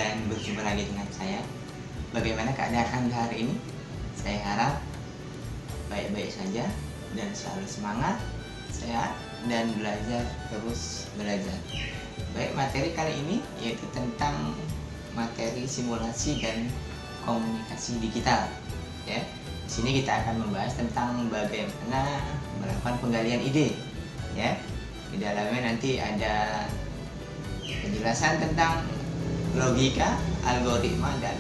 dan berjumpa lagi dengan saya. Bagaimana keadaan Anda hari ini? Saya harap baik-baik saja dan selalu semangat, sehat, dan terus belajar. Baik, materi kali ini yaitu tentang materi simulasi dan komunikasi digital. Ya, di sini kita akan membahas tentang bagaimana melakukan penggalian ide. Ya, di dalamnya nanti ada penjelasan tentang logika, algoritma, dan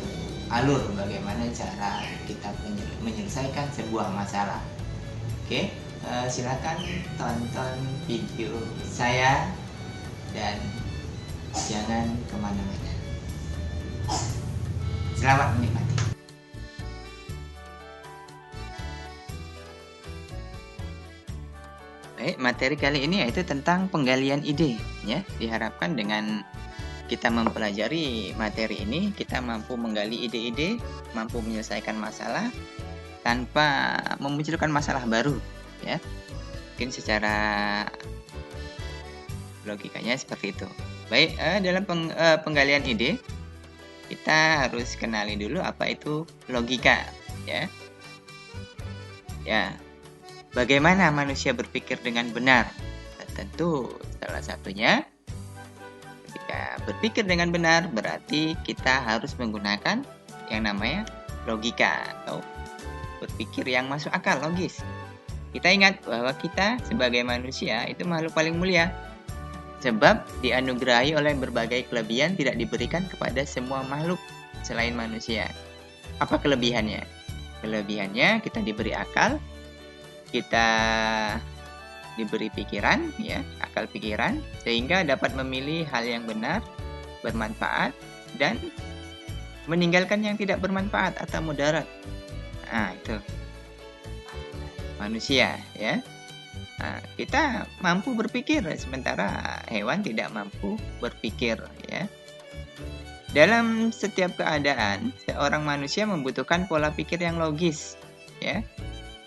alur bagaimana cara kita menyelesaikan sebuah masalah. Oke, silakan tonton video saya dan jangan kemana-mana. Selamat menikmati. Baik, materi kali ini yaitu tentang penggalian ide. Ya, diharapkan dengan kita mempelajari materi ini, kita mampu menggali ide-ide, mampu menyelesaikan masalah tanpa memunculkan masalah baru. Ya, mungkin secara logikanya seperti itu. Baik, dalam penggalian ide, kita harus kenali dulu apa itu logika. Ya, bagaimana manusia berpikir dengan benar? Tentu salah satunya, ketika berpikir dengan benar berarti kita harus menggunakan yang namanya logika atau berpikir yang masuk akal, logis. Kita ingat bahwa kita sebagai manusia itu makhluk paling mulia, sebab dianugerahi oleh berbagai kelebihan tidak diberikan kepada semua makhluk selain manusia. Apa kelebihannya? Kelebihannya kita diberi akal, kita diberi pikiran, ya, akal pikiran, sehingga dapat memilih hal yang benar, bermanfaat, dan meninggalkan yang tidak bermanfaat atau mudarat. Nah, itu manusia, ya. Nah, kita mampu berpikir, sementara hewan tidak mampu berpikir, ya. Dalam setiap keadaan, seorang manusia membutuhkan pola pikir yang logis, ya.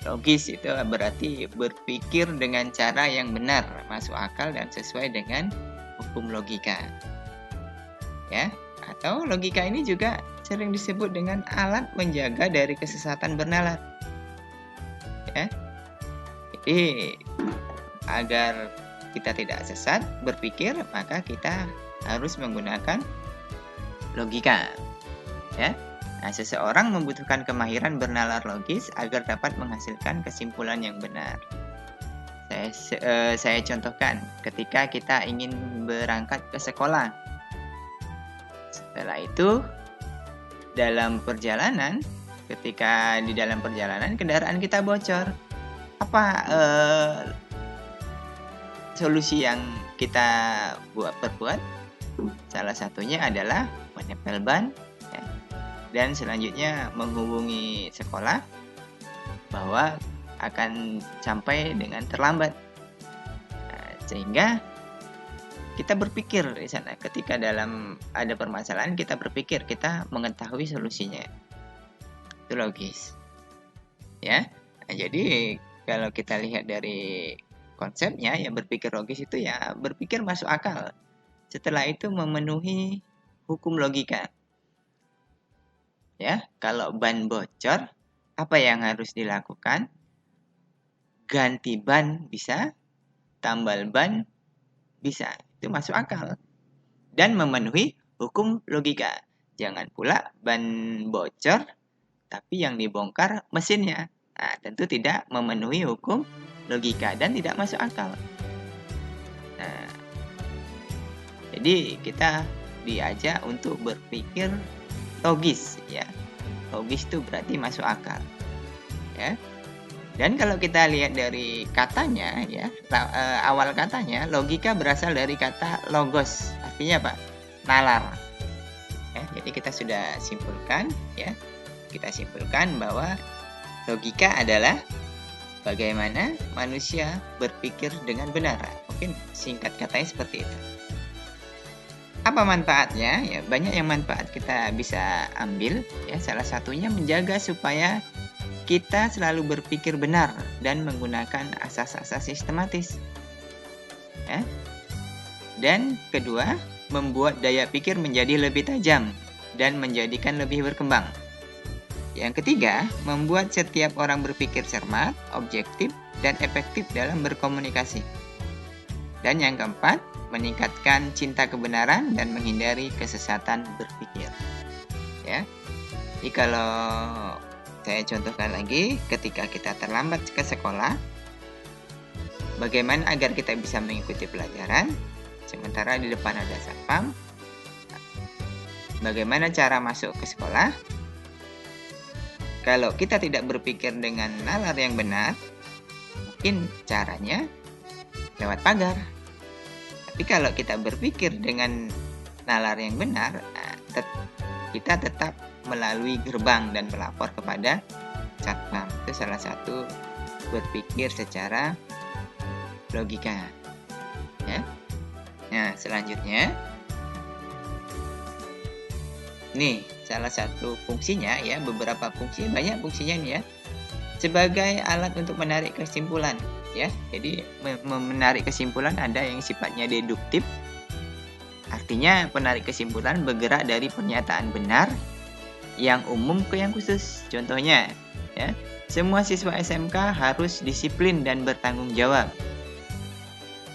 Logis itu berarti berpikir dengan cara yang benar, masuk akal dan sesuai dengan hukum logika. Ya, atau logika ini juga sering disebut dengan alat menjaga dari kesesatan bernalar. Ya. Jadi agar kita tidak sesat berpikir, maka kita harus menggunakan logika. Ya. Nah, seseorang membutuhkan kemahiran bernalar logis agar dapat menghasilkan kesimpulan yang benar. Saya contohkan ketika kita ingin berangkat ke sekolah. Setelah itu, ketika di dalam perjalanan kendaraan kita bocor. Apa solusi yang kita perbuat? Salah satunya adalah menempel ban, ya, dan selanjutnya menghubungi sekolah bahwa akan sampai dengan terlambat. Nah, sehingga kita berpikir di sana, ketika ada permasalahan kita berpikir, kita mengetahui solusinya. Itu logis. Ya. Nah, jadi kalau kita lihat dari konsepnya, ya berpikir logis itu ya berpikir masuk akal. Setelah itu memenuhi hukum logika. Ya, kalau ban bocor, apa yang harus dilakukan? Ganti ban bisa, tambal ban bisa. Itu masuk akal. Dan memenuhi hukum logika. Jangan pula ban bocor, tapi yang dibongkar mesinnya. Nah, tentu tidak memenuhi hukum logika dan tidak masuk akal. Nah, jadi kita diajak untuk berpikir logis, ya. Logis itu berarti masuk akal, ya. Dan kalau kita lihat dari katanya, ya, awal katanya, logika berasal dari kata logos, artinya apa? Nalar. Ya, jadi kita sudah simpulkan, ya. Kita simpulkan bahwa logika adalah bagaimana manusia berpikir dengan benar. Mungkin singkat katanya seperti itu. Apa manfaatnya? Ya, banyak yang manfaat kita bisa ambil. Ya, salah satunya menjaga supaya kita selalu berpikir benar dan menggunakan asas-asas sistematis. Ya. Dan kedua, membuat daya pikir menjadi lebih tajam. dan menjadikan lebih berkembang. Yang ketiga, membuat setiap orang berpikir cermat, objektif, dan efektif dalam berkomunikasi. Dan yang keempat, meningkatkan cinta kebenaran dan menghindari kesesatan berpikir. Ya. Jadi kalau saya contohkan lagi, ketika kita terlambat ke sekolah, bagaimana agar kita bisa mengikuti pelajaran, sementara di depan ada satpam. Bagaimana cara masuk ke sekolah? Kalau kita tidak berpikir dengan nalar yang benar, mungkin caranya lewat pagar. Tapi kalau kita berpikir dengan nalar yang benar, kita tetap melalui gerbang dan melapor kepada satpam. Itu salah satu berpikir secara logika. Ya. Nah, selanjutnya, nih salah satu fungsinya ya, beberapa fungsi, banyak fungsinya nih ya, sebagai alat untuk menarik kesimpulan ya. Jadi menarik kesimpulan ada yang sifatnya deduktif, artinya penarik kesimpulan bergerak dari pernyataan benar yang umum ke yang khusus. Contohnya ya, semua siswa SMK harus disiplin dan bertanggung jawab.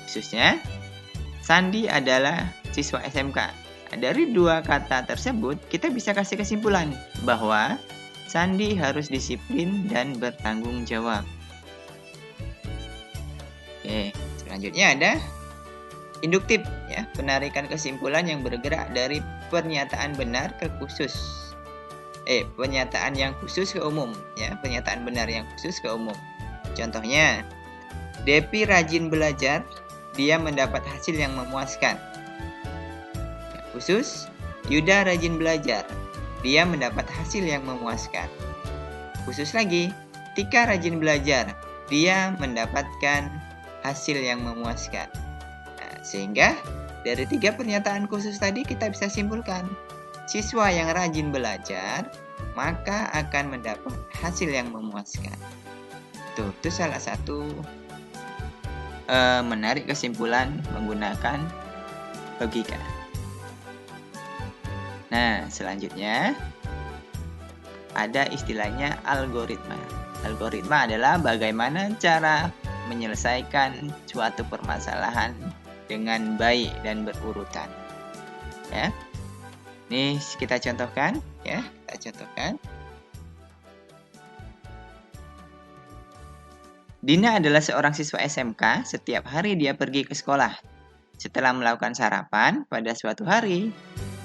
Khususnya Sandi adalah siswa SMK. Dari dua kata tersebut, kita bisa kasih kesimpulan bahwa Sandi harus disiplin dan bertanggung jawab. Oke, selanjutnya ada induktif, ya, penarikan kesimpulan yang bergerak dari pernyataan benar ke khusus. Pernyataan yang khusus ke umum, ya, pernyataan benar yang khusus ke umum. Contohnya, Depi rajin belajar, dia mendapat hasil yang memuaskan. Khusus, Yuda rajin belajar, dia mendapat hasil yang memuaskan. Khusus lagi, Tika rajin belajar, dia mendapatkan hasil yang memuaskan. Nah, sehingga dari 3 pernyataan khusus tadi kita bisa simpulkan, siswa yang rajin belajar maka akan mendapat hasil yang memuaskan. Itu salah satu menarik kesimpulan menggunakan logika. Nah, selanjutnya ada istilahnya algoritma. Algoritma adalah bagaimana cara menyelesaikan suatu permasalahan dengan baik dan berurutan. Ya. Ini kita contohkan, ya, kita contohkan. Dina adalah seorang siswa SMK, setiap hari dia pergi ke sekolah. Setelah melakukan sarapan, pada suatu hari,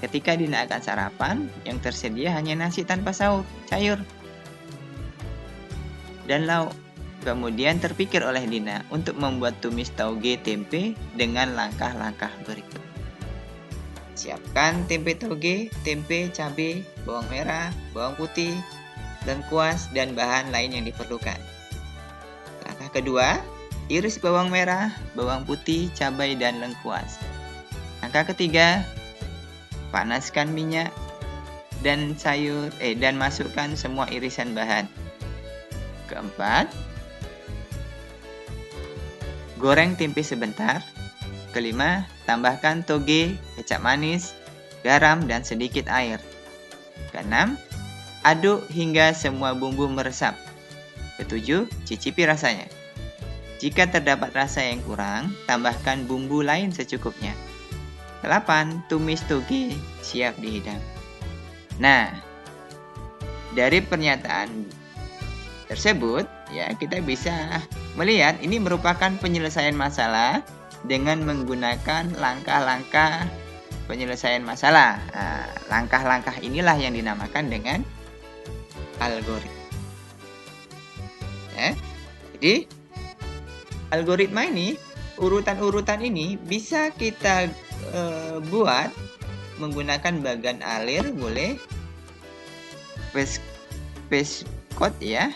ketika Dina akan sarapan, yang tersedia hanya nasi tanpa sayur dan lauk. Kemudian terpikir oleh Dina untuk membuat tumis tauge tempe dengan langkah-langkah berikut. Siapkan tempe tauge, tempe, cabai, bawang merah, bawang putih, lengkuas, dan bahan lain yang diperlukan. Langkah kedua, iris bawang merah, bawang putih, cabai, dan lengkuas. Langkah ketiga, panaskan minyak dan dan masukkan semua irisan bahan. Keempat, goreng tempe sebentar. Kelima, tambahkan toge, kecap manis, garam, dan sedikit air. Keenam, aduk hingga semua bumbu meresap. Ketujuh, cicipi rasanya. Jika terdapat rasa yang kurang, tambahkan bumbu lain secukupnya. 8. Tumis toge, siap dihidang. Nah, dari pernyataan tersebut, ya, kita bisa melihat ini merupakan penyelesaian masalah dengan menggunakan langkah-langkah penyelesaian masalah. Nah, langkah-langkah inilah yang dinamakan dengan algoritma. Ya, jadi algoritma ini, urutan-urutan ini bisa kita buat menggunakan bagan alir, boleh space code, ya,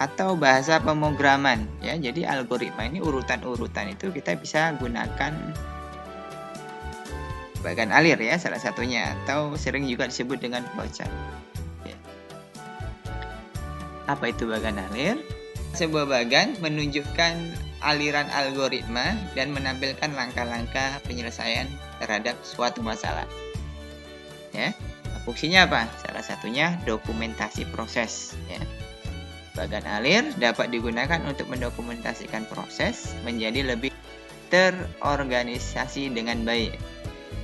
atau bahasa pemrograman, ya. Jadi algoritma ini, urutan-urutan itu kita bisa gunakan bagan alir, ya, salah satunya, atau sering juga disebut dengan flowchart. Ya. Apa itu bagan alir? Sebuah bagan menunjukkan aliran algoritma dan menampilkan langkah-langkah penyelesaian terhadap suatu masalah. Ya, Fungsinya apa? Salah satunya dokumentasi proses, ya. Bagan alir dapat digunakan untuk mendokumentasikan proses menjadi lebih terorganisasi dengan baik.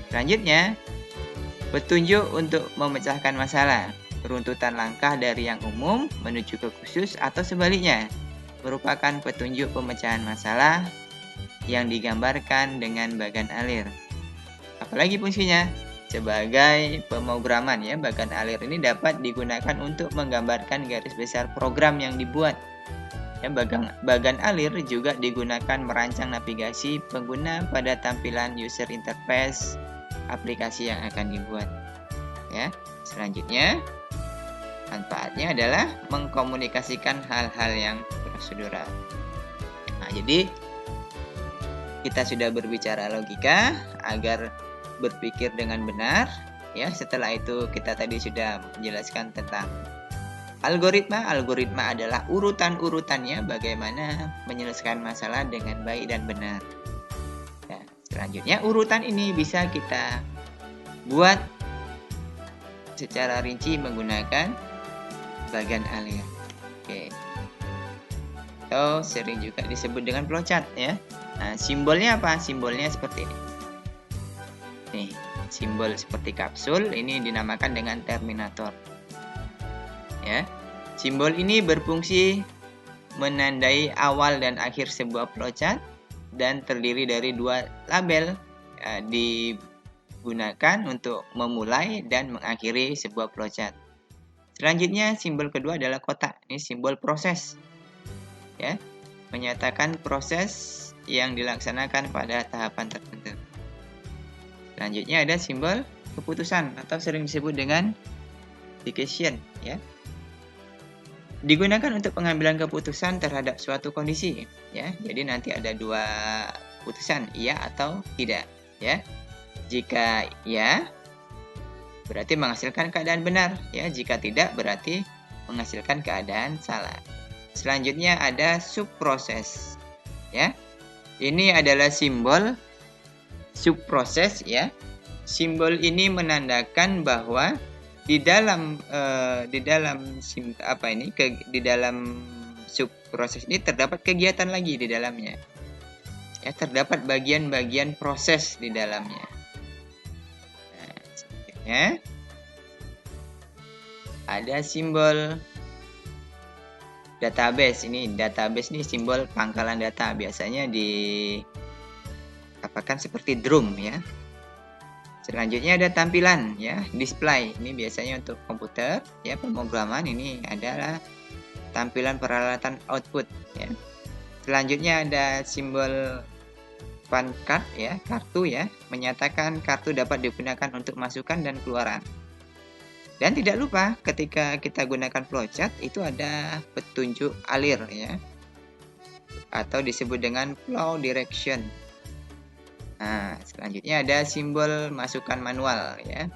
Selanjutnya, petunjuk untuk memecahkan masalah. Runtutan langkah dari yang umum menuju ke khusus atau sebaliknya merupakan petunjuk pemecahan masalah yang digambarkan dengan bagan alir. Apalagi fungsinya? Sebagai pemrograman, ya. Bagan alir ini dapat digunakan untuk menggambarkan garis besar program yang dibuat. Ya, bagan alir juga digunakan merancang navigasi pengguna pada tampilan user interface aplikasi yang akan dibuat. Ya, selanjutnya manfaatnya adalah mengkomunikasikan hal-hal yang prosedural. Nah, jadi kita sudah berbicara logika agar berpikir dengan benar, ya. Setelah itu kita tadi sudah menjelaskan tentang algoritma. Algoritma adalah urutan-urutannya bagaimana menyelesaikan masalah dengan baik dan benar. Nah, selanjutnya urutan ini bisa kita buat secara rinci menggunakan bagan alir. Oke. Atau sering juga disebut dengan flowchart, ya. Nah, simbolnya apa? Simbolnya seperti ini. Nih, simbol seperti kapsul ini dinamakan dengan terminator. Ya. Simbol ini berfungsi menandai awal dan akhir sebuah flowchart dan terdiri dari dua label, digunakan untuk memulai dan mengakhiri sebuah flowchart. Selanjutnya simbol kedua adalah kotak. Ini simbol proses. Ya, menyatakan proses yang dilaksanakan pada tahapan tertentu. Selanjutnya ada simbol keputusan atau sering disebut dengan decision, ya. Digunakan untuk pengambilan keputusan terhadap suatu kondisi, ya. Jadi nanti ada dua keputusan, iya atau tidak, ya. Jika iya, berarti menghasilkan keadaan benar, ya. Jika tidak, berarti menghasilkan keadaan salah. Selanjutnya ada subproses, ya. Ini adalah simbol subproses, ya. Simbol ini menandakan bahwa di dalam subproses ini terdapat kegiatan lagi di dalamnya. Ya, terdapat bagian-bagian proses di dalamnya. Nah, selanjutnya ada simbol database. Database ini simbol pangkalan data, biasanya dikatakan seperti drum, ya. Selanjutnya ada tampilan, ya, display. Ini biasanya untuk komputer, ya, pemrograman. Ini adalah tampilan peralatan output, ya. Selanjutnya ada simbol pan card, ya, kartu, ya, menyatakan kartu dapat digunakan untuk masukan dan keluaran. Dan tidak lupa ketika kita gunakan flowchart itu ada petunjuk alir, ya, atau disebut dengan flow direction. Nah, selanjutnya ada simbol masukan manual, ya,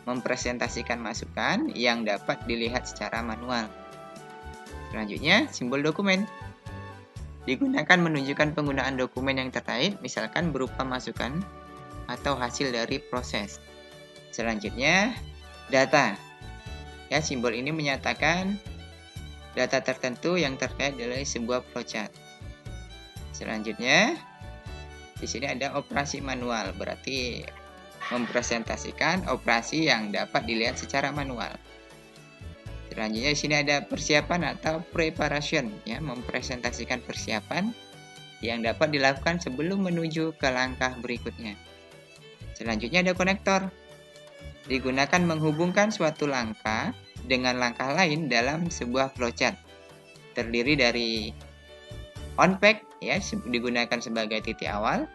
mempresentasikan masukan yang dapat dilihat secara manual. Selanjutnya simbol dokumen, digunakan menunjukkan penggunaan dokumen yang terkait, misalkan berupa masukan atau hasil dari proses. Selanjutnya data, ya, simbol ini menyatakan data tertentu yang terkait dari sebuah flowchart. Selanjutnya di sini ada operasi manual, berarti mempresentasikan operasi yang dapat dilihat secara manual. Selanjutnya di sini ada persiapan atau preparation, ya, mempresentasikan persiapan yang dapat dilakukan sebelum menuju ke langkah berikutnya. Selanjutnya ada konektor, digunakan menghubungkan suatu langkah dengan langkah lain dalam sebuah flowchart. Terdiri dari onPack, ya, digunakan sebagai titik awal.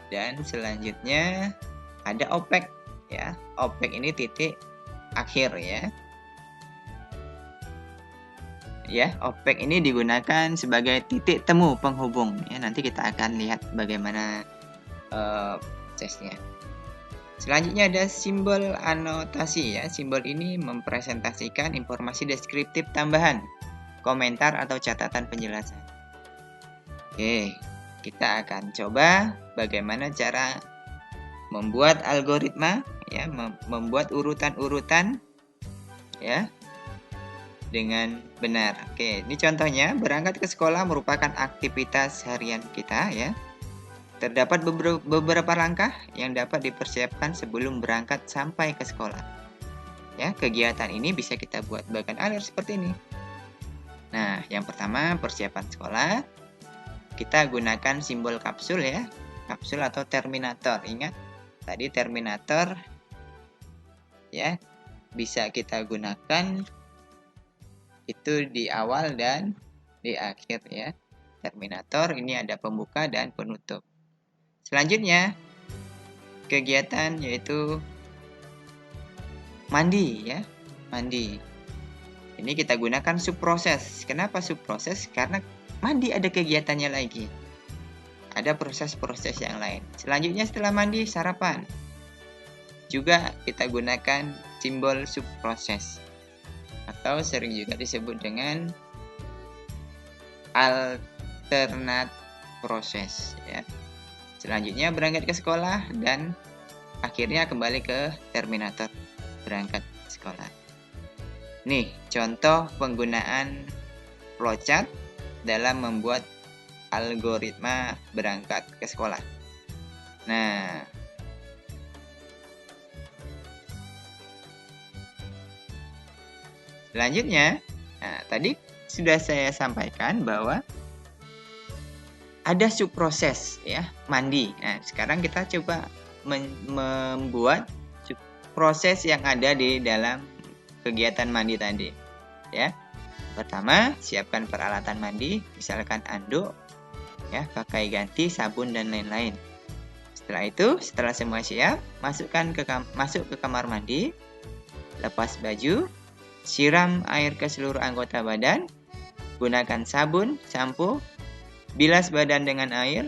Dan selanjutnya ada OPEC, ya. OPEC ini titik akhir, ya. Ya, OPEC ini digunakan sebagai titik temu penghubung, ya. Nanti kita akan lihat bagaimana prosesnya. Selanjutnya ada simbol anotasi, ya. Simbol ini mempresentasikan informasi deskriptif tambahan, komentar atau catatan penjelasan. Oke, kita akan coba bagaimana cara membuat algoritma, ya, membuat urutan-urutan, ya, dengan benar. Oke, ini contohnya, berangkat ke sekolah merupakan aktivitas harian kita, ya. Terdapat beberapa langkah yang dapat dipersiapkan sebelum berangkat sampai ke sekolah. Ya, kegiatan ini bisa kita buat bagan alir seperti ini. Nah, yang pertama persiapan sekolah. Kita gunakan simbol kapsul, ya. Kapsul atau terminator. Ingat, tadi terminator, ya, bisa kita gunakan itu di awal dan di akhir, ya. Terminator ini ada pembuka dan penutup. Selanjutnya, kegiatan yaitu mandi, ya. Mandi. Ini kita gunakan subproses. Kenapa subproses? Karena mandi ada kegiatannya lagi. Ada proses-proses yang lain. Selanjutnya setelah mandi, sarapan. Juga kita gunakan simbol subproses. Atau sering juga disebut dengan alternate proses, ya. Selanjutnya berangkat ke sekolah dan akhirnya kembali ke terminator, berangkat sekolah. Nih, contoh penggunaan flowchart dalam membuat algoritma berangkat ke sekolah. Nah, selanjutnya, tadi sudah saya sampaikan bahwa ada subproses, ya, mandi. Nah, sekarang kita coba membuat proses yang ada di dalam kegiatan mandi tadi, ya. Pertama, siapkan peralatan mandi, misalkan anduk, ya, pakai ganti, sabun dan lain-lain. Setelah itu, setelah semua siap, masuk ke kamar mandi, lepas baju, siram air ke seluruh anggota badan, gunakan sabun, sampo, bilas badan dengan air,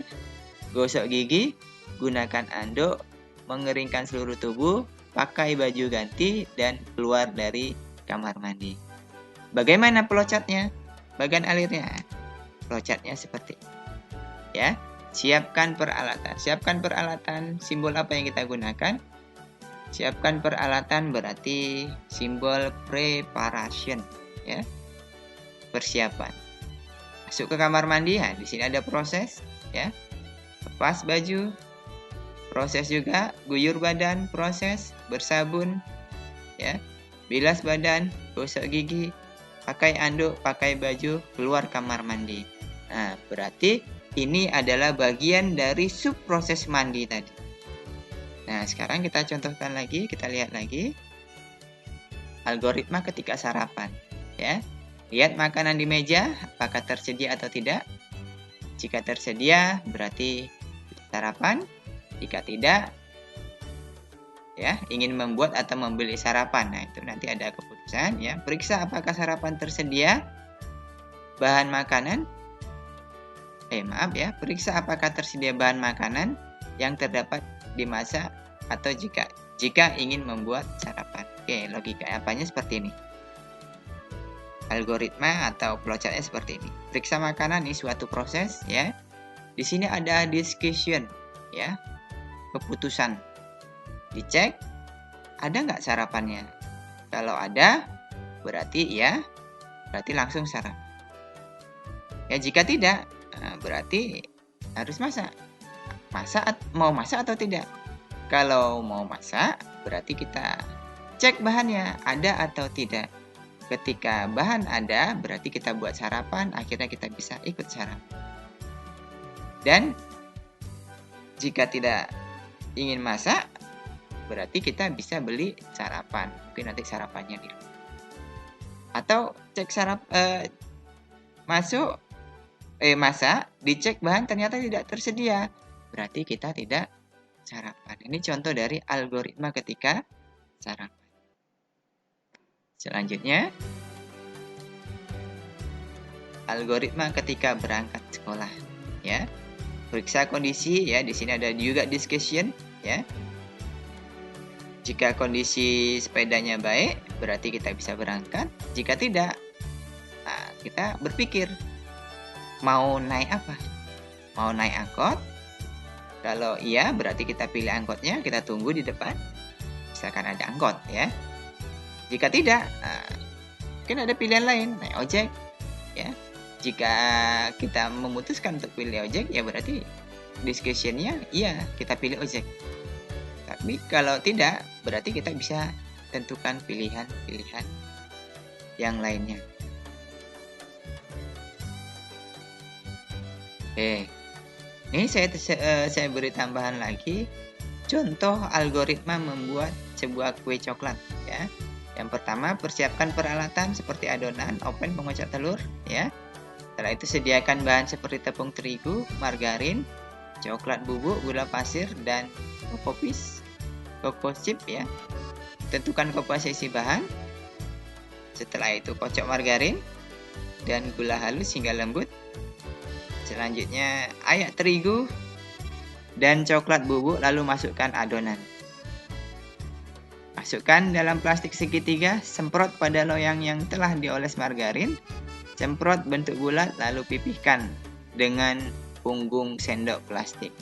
gosok gigi, gunakan anduk, mengeringkan seluruh tubuh, pakai baju ganti, dan keluar dari kamar mandi. Bagaimana flowchartnya? Bagan alirnya. Flowchartnya seperti ini, ya. Siapkan peralatan. Siapkan peralatan, simbol apa yang kita gunakan? Siapkan peralatan berarti simbol preparation, ya. Persiapan. Masuk ke kamar mandi, di sini ada proses, ya. Lepas baju, proses juga, guyur badan, proses, bersabun, ya, bilas badan, gosok gigi, pakai anduk, pakai baju, keluar kamar mandi. Nah, berarti ini adalah bagian dari subproses mandi tadi. Nah, sekarang kita contohkan lagi, kita lihat lagi algoritma ketika sarapan, ya. Lihat makanan di meja, apakah tersedia atau tidak. Jika tersedia, berarti sarapan. Jika tidak, ya, ingin membuat atau membeli sarapan. Nah, itu nanti ada keputusan, ya. Periksa apakah sarapan tersedia bahan makanan. Periksa apakah tersedia bahan makanan yang terdapat dimasak atau jika ingin membuat sarapan. Oke, logika apanya seperti ini. Algoritma atau flowchartnya seperti ini. Periksa makanan ini suatu proses, ya. Di sini ada discussion, ya. Keputusan. Dicek ada nggak sarapannya. Kalau ada, berarti langsung sarapan. Ya, jika tidak, berarti harus masak. Mau masak atau tidak? Kalau mau masak, berarti kita cek bahannya ada atau tidak. Ketika bahan ada, berarti kita buat sarapan, akhirnya kita bisa ikut sarapan. Dan jika tidak ingin masak, berarti kita bisa beli sarapan. Mungkin nanti sarapannya di rumah. Atau cek masak, dicek bahan ternyata tidak tersedia. Berarti kita tidak sarapan. Ini contoh dari algoritma ketika sarapan. Selanjutnya, algoritma ketika berangkat sekolah, ya. Periksa kondisi, ya. Di sini ada juga discussion, ya. Jika kondisi sepedanya baik, berarti kita bisa berangkat. Jika tidak, kita berpikir mau naik apa? Mau naik angkot Kalau iya, berarti kita pilih angkotnya, kita tunggu di depan. Misalkan ada angkot ya. Jika tidak, mungkin ada pilihan lain, naik ojek ya. Jika kita memutuskan untuk pilih ojek, ya berarti discussion-nya iya, kita pilih ojek. Tapi kalau tidak, berarti kita bisa tentukan pilihan-pilihan yang lainnya. Oke. Ini saya beri tambahan lagi contoh algoritma membuat sebuah kue coklat ya. Yang pertama, persiapkan peralatan seperti adonan, oven, pengocok telur ya. Setelah itu sediakan bahan seperti tepung terigu, margarin, coklat bubuk, gula pasir dan cocoa chip ya. Tentukan komposisi bahan. Setelah itu kocok margarin dan gula halus hingga lembut. Selanjutnya ayak terigu dan coklat bubuk, lalu masukkan adonan. Masukkan dalam plastik segitiga, semprot pada loyang yang telah dioles margarin, semprot bentuk bulat, lalu pipihkan dengan punggung sendok plastik.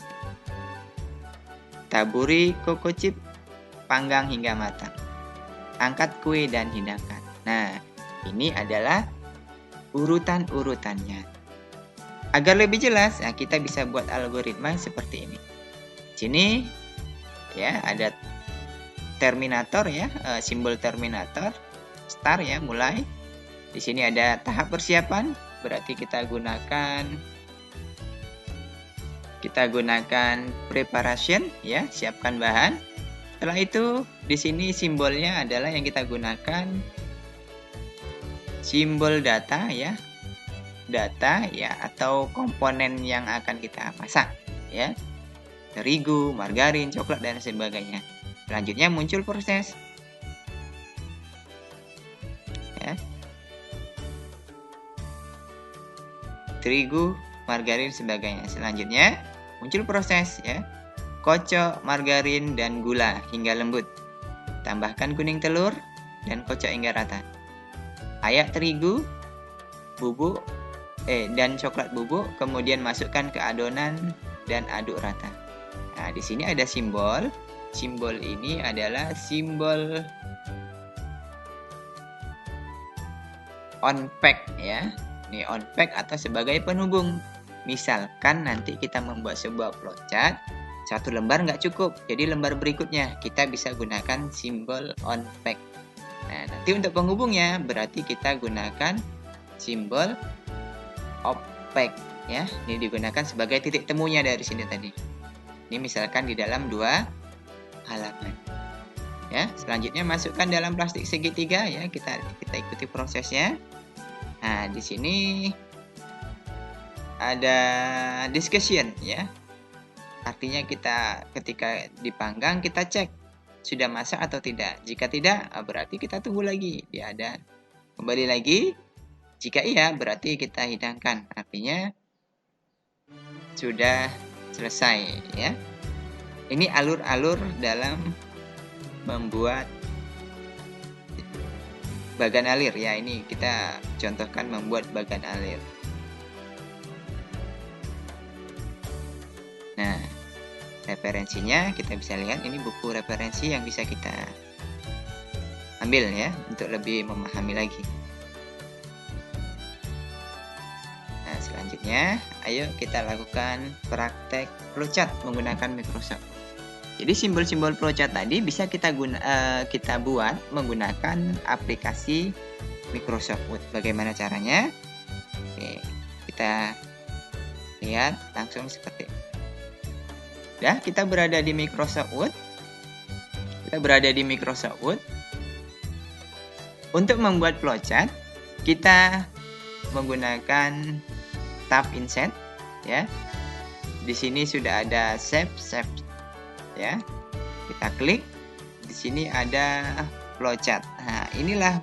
Taburi cocoa chip, panggang hingga matang. Angkat kue dan hidangkan. Nah, ini adalah urutan-urutannya. Agar lebih jelas, ya, kita bisa buat algoritma seperti ini. Sini ya ada terminator ya, simbol terminator, start ya, mulai. Di sini ada tahap persiapan, berarti kita gunakan preparation ya, siapkan bahan. Setelah itu di sini simbolnya adalah yang kita gunakan simbol data ya. Data ya, atau komponen yang akan kita masak ya, terigu, margarin, coklat dan sebagainya. Selanjutnya muncul proses ya, terigu, margarin sebagainya. Selanjutnya muncul proses ya, kocok margarin dan gula hingga lembut. Tambahkan kuning telur dan kocok hingga rata. Ayak terigu, bubuk dan coklat bubuk, kemudian masukkan ke adonan dan aduk rata. Nah, di sini ada simbol. Simbol ini adalah simbol on pack ya. Ini on pack atau sebagai penghubung. Misalkan nanti kita membuat sebuah flowchart, satu lembar nggak cukup, jadi lembar berikutnya kita bisa gunakan simbol on pack. Nah, nanti untuk penghubungnya berarti kita gunakan simbol opaque ya. Ini digunakan sebagai titik temunya dari sini tadi. Ini misalkan di dalam 2 halaman. Ya, selanjutnya masukkan dalam plastik segitiga ya, kita ikuti prosesnya. Nah, di sini ada discussion ya. Artinya kita ketika dipanggang kita cek sudah masak atau tidak. Jika tidak, berarti kita tunggu lagi. Dia ada kembali lagi. Jika iya, berarti kita hidangkan. Artinya sudah selesai ya. Ini alur-alur dalam membuat bagan alir ya. Ini kita contohkan membuat bagan alir. Nah, referensinya kita bisa lihat, ini buku referensi yang bisa kita ambil ya untuk lebih memahami lagi. Nah, selanjutnya ayo kita lakukan praktek flowchart menggunakan Microsoft. Jadi simbol-simbol flowchart tadi bisa kita buat menggunakan aplikasi Microsoft Word. Bagaimana caranya? Oke, kita lihat langsung seperti ini. Ya, kita berada di Microsoft Word. Untuk membuat flowchart, kita menggunakan tab Insert ya. Di sini sudah ada Save ya. Kita klik. Di sini ada flowchart. Nah, inilah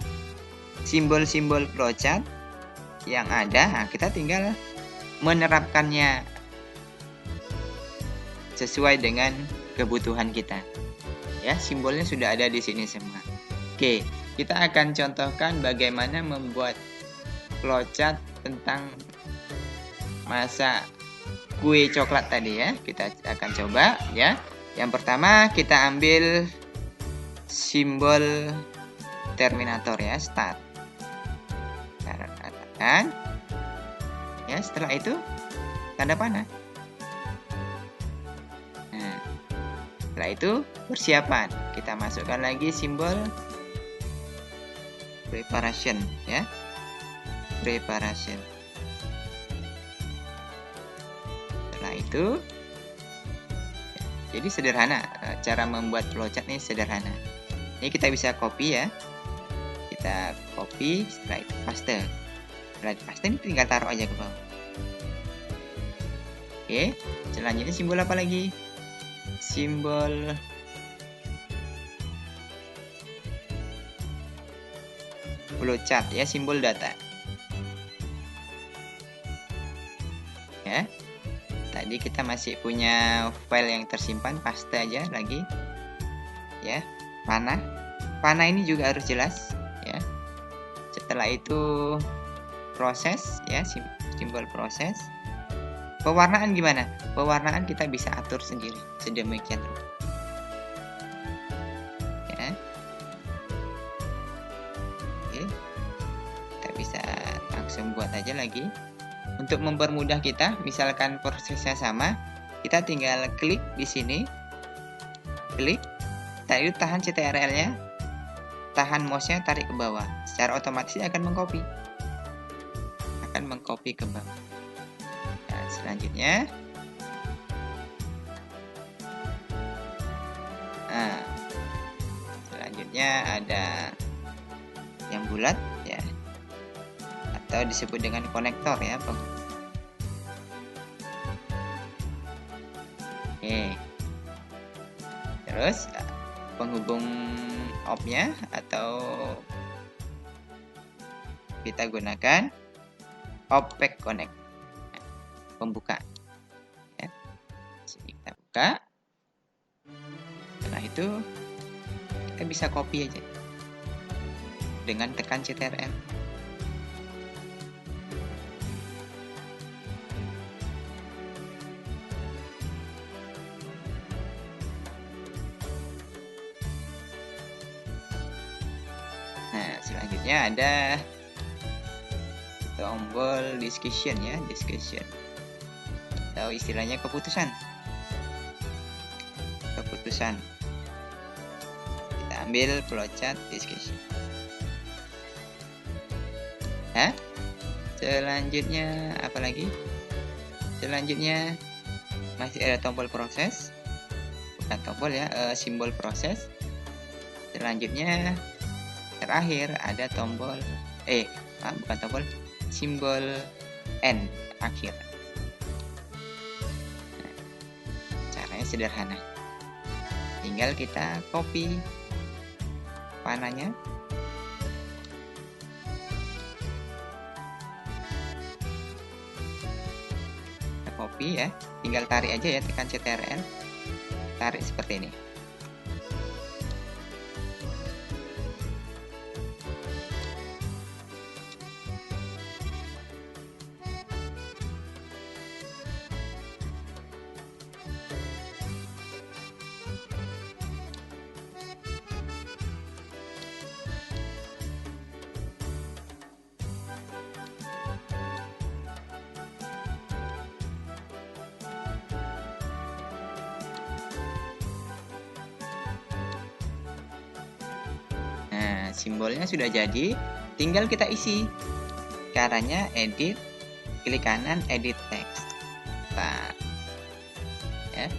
simbol-simbol flowchart yang ada. Nah, kita tinggal menerapkannya sesuai dengan kebutuhan kita. Ya, simbolnya sudah ada di sini semua. Oke, kita akan contohkan bagaimana membuat flowchart tentang masak kue coklat tadi ya. Kita akan coba ya. Yang pertama kita ambil simbol Terminator ya, start. Kita katakan ya, setelah itu tanda panah. Nah, setelah itu persiapan. Kita masukkan lagi simbol preparation ya. Preparation. Setelah itu, jadi sederhana, cara membuat flowchart ini sederhana. Ini kita bisa copy ya. Kita copy, setelah itu paste. Setelah paste ini tinggal taruh aja ke bawah. Oke, selanjutnya simbol apa lagi? Simbol flowchart ya, simbol data. Ya. Tadi kita masih punya file yang tersimpan, paste aja lagi. Ya, panah ini juga harus jelas ya. Setelah itu proses ya, simbol proses. Pewarnaan gimana? Pewarnaan kita bisa atur sendiri sedemikian rupa. Ya. Oke. Kita bisa langsung buat aja lagi. Untuk mempermudah kita, misalkan prosesnya sama, kita tinggal klik di sini. Klik. Setelah itu tahan CTRL-nya, tahan mouse-nya, tarik ke bawah. Secara otomatis akan mengcopy. Akan mengcopy ke bawah. Nah, selanjutnya ada yang bulat ya, atau disebut dengan konektor ya. Oke. Terus penghubung op-nya atau kita gunakan opaque connect, pembuka ya. Sini kita buka. Setelah itu kita bisa copy aja dengan tekan CTRL. Nah, selanjutnya ada tombol discussion ya, discussion. Atau istilahnya keputusan. Kita ambil flowchart discussion. Nah, selanjutnya apa lagi? Selanjutnya masih ada tombol proses. Bukan tombol ya, simbol proses. Selanjutnya terakhir ada tombol bukan tombol, simbol N akhir. Nah, caranya sederhana. Tinggal kita copy panahnya. Kita copy ya, tinggal tarik aja ya, tekan CTRL. Tarik seperti ini. Simbolnya sudah jadi, tinggal kita isi. Caranya edit, klik kanan edit text. Nah, ya.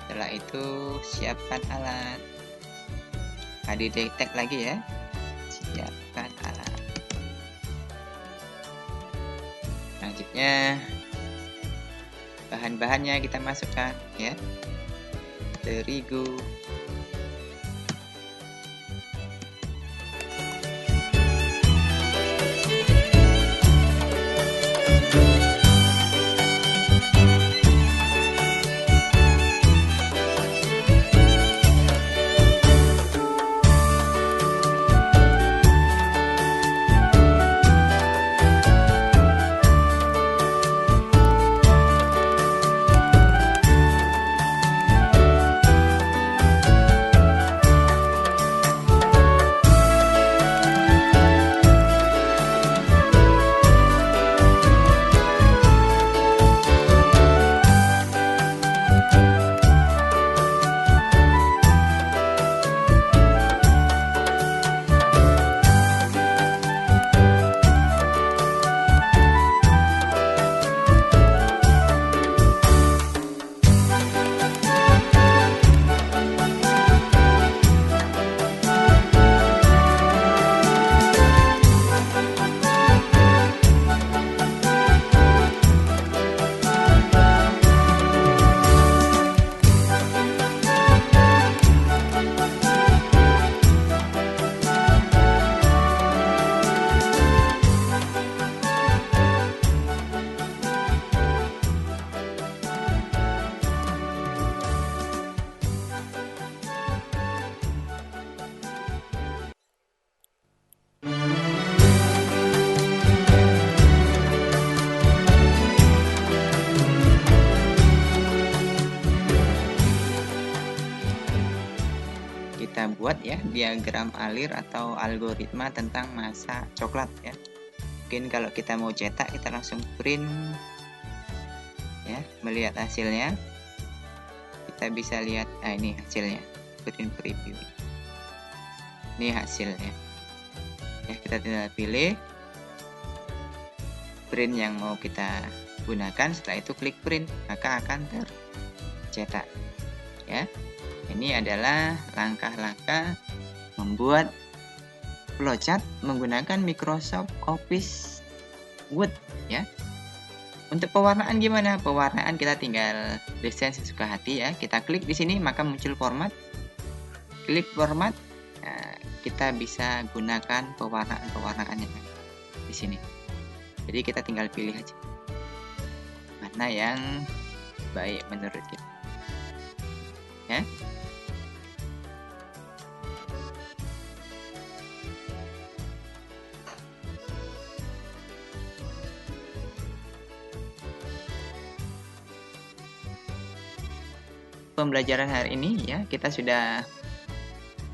Setelah itu siapkan alat. Di detect lagi ya. Siapkan alat. Selanjutnya bahan-bahannya kita masukkan ya. Terigu, membuat ya diagram alir atau algoritma tentang masa coklat ya. Mungkin kalau kita mau cetak, kita langsung print ya, melihat hasilnya. Kita bisa lihat, ini hasilnya, print preview. Ini hasilnya. Ya, kita tinggal pilih print yang mau kita gunakan. Setelah itu klik print, maka akan tercetak. Ya, ini adalah langkah-langkah membuat flowchart menggunakan Microsoft Office Word ya. Untuk pewarnaan gimana? Pewarnaan kita tinggal desain sesuka hati ya. Kita klik di sini maka muncul format. Klik format. Nah, kita bisa gunakan pewarnaan yang di sini. Jadi kita tinggal pilih aja mana yang baik menurut kita. Ya. Pembelajaran hari ini ya, kita sudah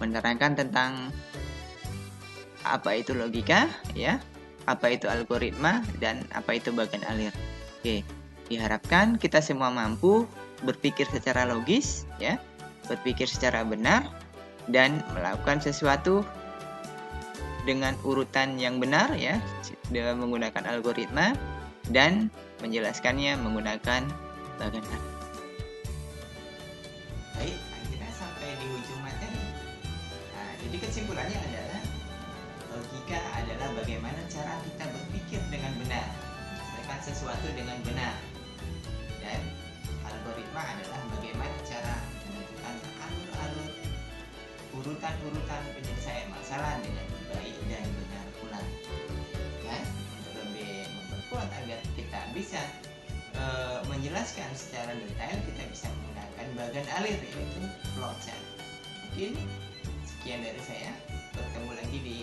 menerangkan tentang apa itu logika ya, apa itu algoritma, dan apa itu bagan alir. Oke, diharapkan kita semua mampu berpikir secara logis ya, berpikir secara benar, dan melakukan sesuatu dengan urutan yang benar ya, dengan menggunakan algoritma, dan menjelaskannya menggunakan bagan alir. Baik, akhirnya sampai di ujung materi. Nah, jadi kesimpulannya adalah logika adalah bagaimana cara kita berpikir dengan benar, menyelesaikan sesuatu dengan benar. Dan algoritma adalah bagaimana cara menentukan alur-alur, urutan-urutan penyelesaian masalah dengan baik dan benar pula. Ya, untuk lebih memperkuat agar kita bisa menjelaskan secara detail, kita bisa menggunakan bagan alir yaitu flowchart. Mungkin sekian dari saya. Bertemu lagi di